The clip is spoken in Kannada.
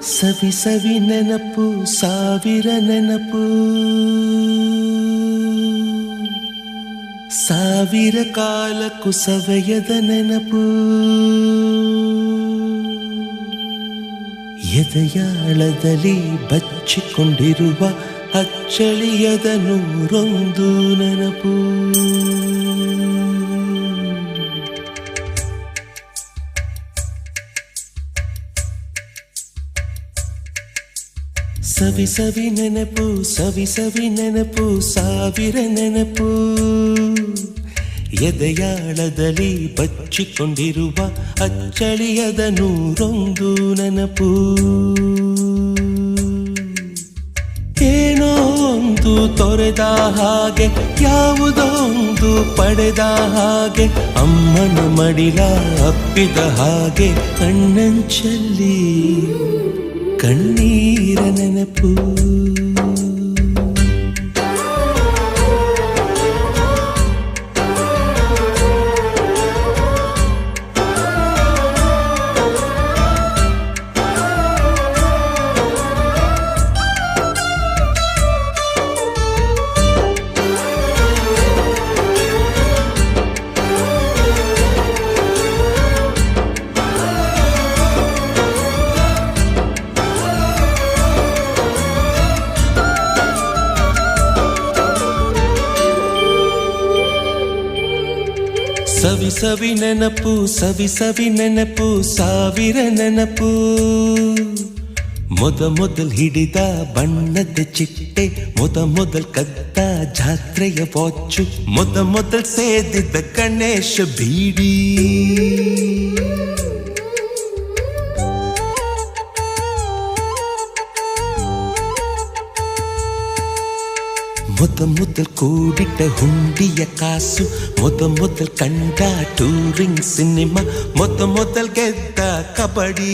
ಸವಿ ಸವಿ ನೆನಪು ಸಾವಿರ ನೆನಪು ಸಾವಿರ ಕಾಲಕ್ಕೂ ಸವೆಯದ ನೆನಪು ಎದೆಯಾಳದಲ್ಲಿ ಬಚ್ಚಿಕೊಂಡಿರುವ ಅಚ್ಚಳಿಯದ ನೂರೊಂದು ನೆನಪು ಸವಿ ಸವಿ ನೆನಪು ಸವಿ ಸವಿ ನೆನಪು ಸಾವಿರ ನೆನಪು ಎದೆಯಾಳದಲ್ಲಿ ಬಚ್ಚಿಕೊಂಡಿರುವ ಅಚ್ಚಳಿಯದ ನೂರೊಂದು ನೆನಪು ಏನೋ ಒಂದು ತೊರೆದ ಹಾಗೆ ಯಾವುದೋ ಒಂದು ಪಡೆದ ಹಾಗೆ ಅಮ್ಮನ ಮಡಿಲ ಅಪ್ಪಿದ ಹಾಗೆ ಕಣ್ಣಂಚಲ್ಲಿ ಕಣ್ಣೀರ ನೆನಪು ಸವಿ ಸವಿ ನೆನಪು ಸವಿ ಸವಿ ನೆನಪು ಸಾವಿರ ನೆನಪು ಮೊದಲ್ ಹಿಡಿದ ಬಣ್ಣದ ಚಿಟ್ಟೆ ಮೊದಲ್ ಕದ್ದ ಜಾತ್ರೆಯ ವಾಚು ಮೊದಲ್ ಸೇದಿದ್ದ ಗಣೇಶ ಬೀಡಿ ಮೊದಲ್ ಕೂಡಿಟ್ಟ ಹುಂಡಿಯ ಕಾಸು ಮೊದಲ್ ಕಂಡ ಟೂರಿಂಗ್ ಸಿನಿಮಾ ಮೊದಲ್ ಗೆದ್ದ ಕಬಡ್ಡಿ